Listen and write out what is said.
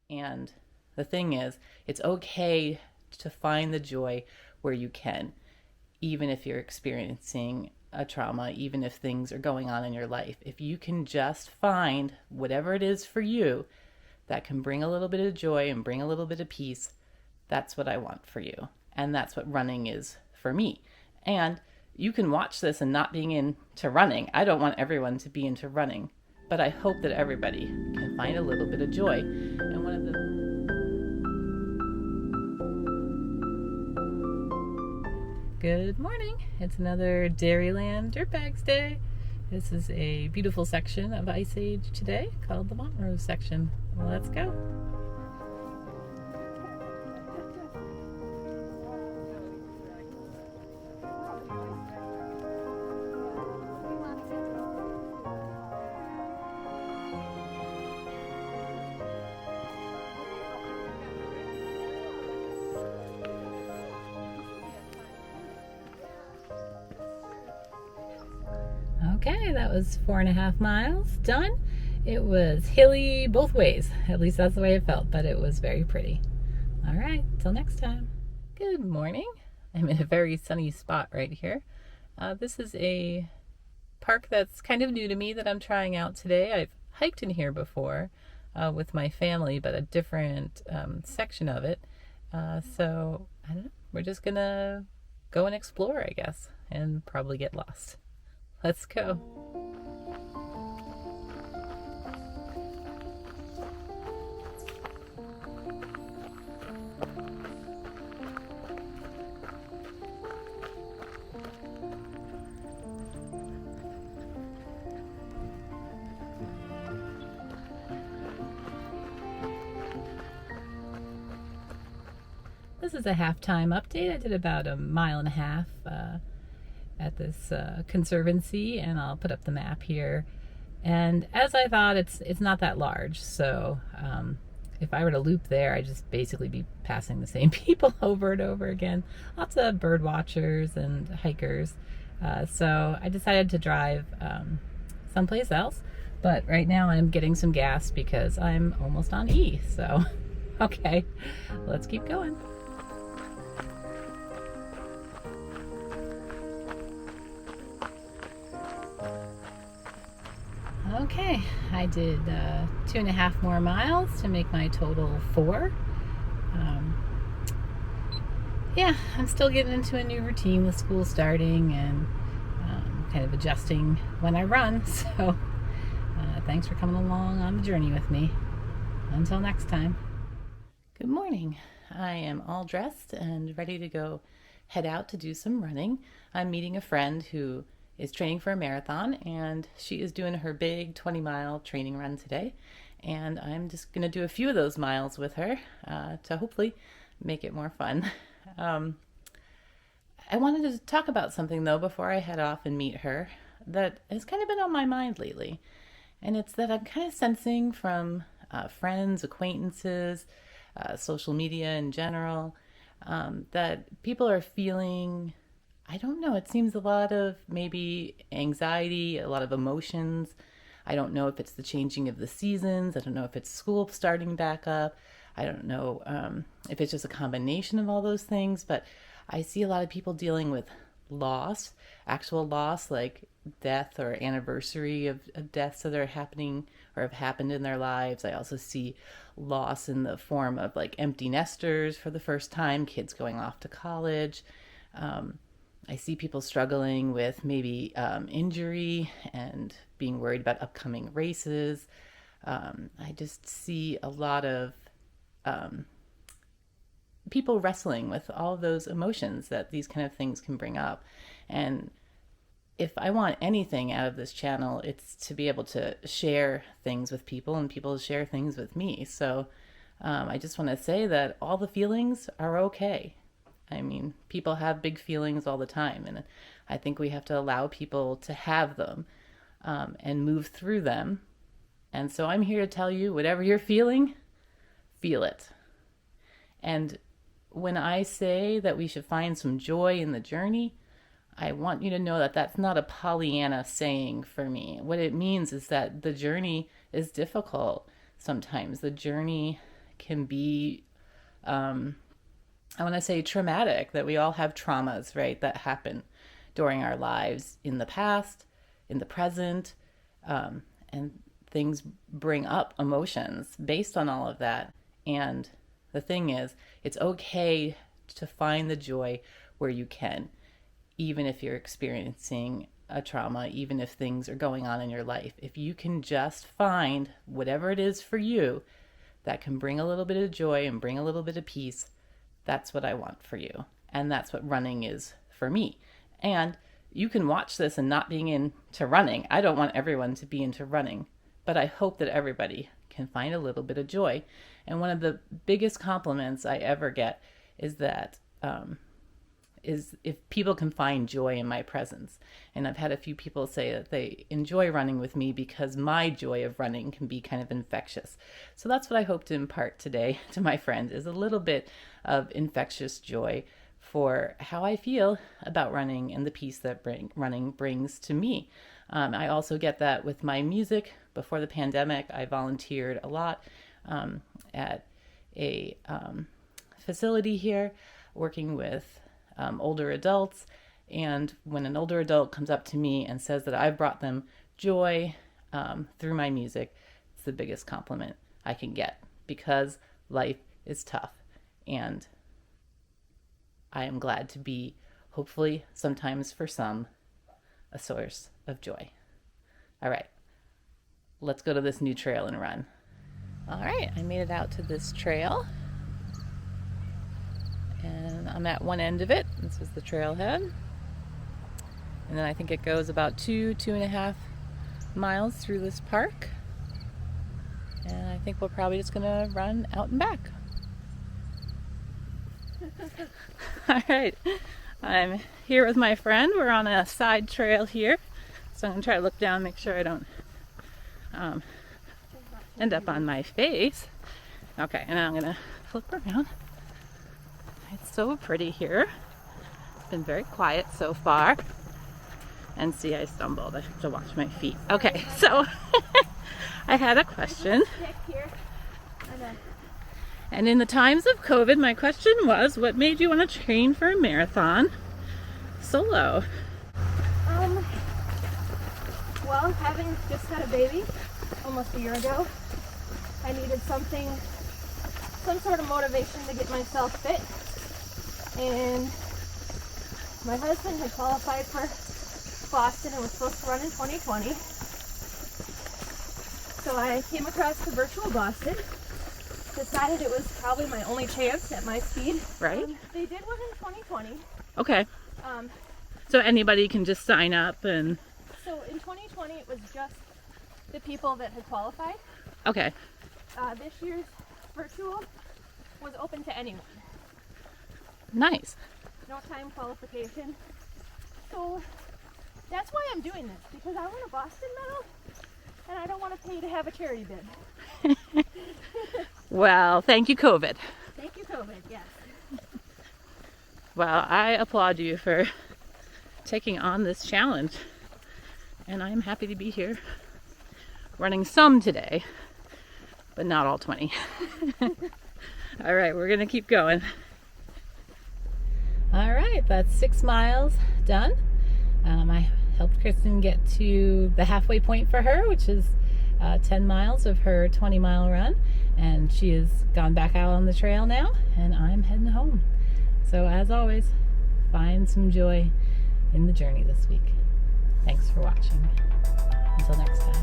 And the thing is, it's okay to find the joy where you can, even if you're experiencing a trauma, even if things are going on in your life. If you can just find whatever it is for you that can bring a little bit of joy and bring a little bit of peace, that's what I want for you. And that's what running is for me. And you can watch this and not being into running. I don't want everyone to be into running, but I hope that everybody can find a little bit of joy. And one of the Good morning. It's another Dairyland Dirtbags Day. This is a beautiful section of Ice Age today called the Montrose section. Well, let's go. Okay, that was 4.5 miles done. It was hilly both ways. At least that's the way it felt, but it was very pretty. All right, till next time. Good morning. I'm in a very sunny spot right here. This is a park that's kind of new to me that I'm trying out today. I've hiked in here before with my family, but a different section of it. So, I don't know. We're just gonna go and explore, I guess, and probably get lost. Let's go. This is a halftime update. I did about 1.5 miles at this conservancy, and I'll put up the map here. And as I thought, it's not that large, so if I were to loop there, I'd just basically be passing the same people over and over again. Lots of bird watchers and hikers. So I decided to drive someplace else, but right now I'm getting some gas because I'm almost on E. So okay, let's keep going. Okay, I did 2.5 more miles to make my total 4. Yeah, I'm still getting into a new routine with school starting and kind of adjusting when I run. So thanks for coming along on the journey with me. Until next time. Good morning. I am all dressed and ready to go head out to do some running. I'm meeting a friend who is training for a marathon, and she is doing her big 20-mile training run today. And I'm just going to do a few of those miles with her to hopefully make it more fun. I wanted to talk about something, though, before I head off and meet her that has kind of been on my mind lately. And it's that I'm kind of sensing from friends, acquaintances, social media in general, that people are feeling, I don't know, it seems a lot of maybe anxiety, a lot of emotions. I don't know if it's the changing of the seasons. I don't know if it's school starting back up. I don't know if it's just a combination of all those things, but I see a lot of people dealing with loss, actual loss, like death or anniversary of deaths that are happening or have happened in their lives. I also see loss in the form of like empty nesters for the first time, kids going off to college. I see people struggling with maybe injury and being worried about upcoming races. I just see a lot of people wrestling with all of those emotions that these kind of things can bring up. And if I want anything out of this channel, it's to be able to share things with people and people share things with me. So I just want to say that all the feelings are okay. I mean, people have big feelings all the time, and I think we have to allow people to have them and move through them. And so I'm here to tell you, whatever you're feeling, feel it. And when I say that we should find some joy in the journey, I want you to know that that's not a Pollyanna saying for me. What it means is that the journey is difficult sometimes. The journey can be, I want to say traumatic, that we all have traumas, right, that happen during our lives in the past, in the present, and things bring up emotions based on all of that. And the thing is, it's okay to find the joy where you can, even if you're experiencing a trauma, even if things are going on in your life. If you can just find whatever it is for you that can bring a little bit of joy and bring a little bit of peace, that's what I want for you. And that's what running is for me. And you can watch this and not being into running. I don't want everyone to be into running, but I hope that everybody can find a little bit of joy. And one of the biggest compliments I ever get is that is if people can find joy in my presence. And I've had a few people say that they enjoy running with me because my joy of running can be kind of infectious. So that's what I hope to impart today to my friend, is a little bit of infectious joy for how I feel about running and the peace that running brings to me. I also get that with my music. Before the pandemic, I volunteered a lot at a facility here, working with older adults. And when an older adult comes up to me and says that I've brought them joy through my music, it's the biggest compliment I can get, because life is tough. And I am glad to be, hopefully, sometimes for some, a source of joy. All right, let's go to this new trail and run. All right, I made it out to this trail. And I'm at one end of it. This is the trailhead. And then I think it goes about 2.5 miles through this park. And I think we're probably just gonna run out and back. All right, I'm here with my friend. We're on a side trail here. So I'm gonna try to look down, make sure I don't end up on my face. Okay, and I'm gonna flip around. It's so pretty here. It's been very quiet so far. And see, I stumbled. I have to watch my feet. Okay, so I had a question. And in the times of COVID, my question was, what made you want to train for a marathon solo? Well, having just had a baby almost a year ago, I needed some sort of motivation to get myself fit. And my husband had qualified for Boston and was supposed to run in 2020. So I came across the virtual Boston, decided it was probably my only chance at my speed. Right. They did one in 2020. Okay. So anybody can just sign up and... So in 2020 it was just the people that had qualified. Okay. This year's virtual was open to anyone. Nice. No time qualification. So that's why I'm doing this, because I want a Boston medal and I don't want to pay to have a charity bid. Well, thank you, COVID. Thank you, COVID, yes. Well, I applaud you for taking on this challenge. And I'm happy to be here running some today, but not all 20. All right, we're going to keep going. All right, that's 6 miles done. I helped Kristen get to the halfway point for her, which is 10 miles of her 20-mile run. And she has gone back out on the trail now, and I'm heading home. So as always, find some joy in the journey this week. Thanks for watching. Until next time.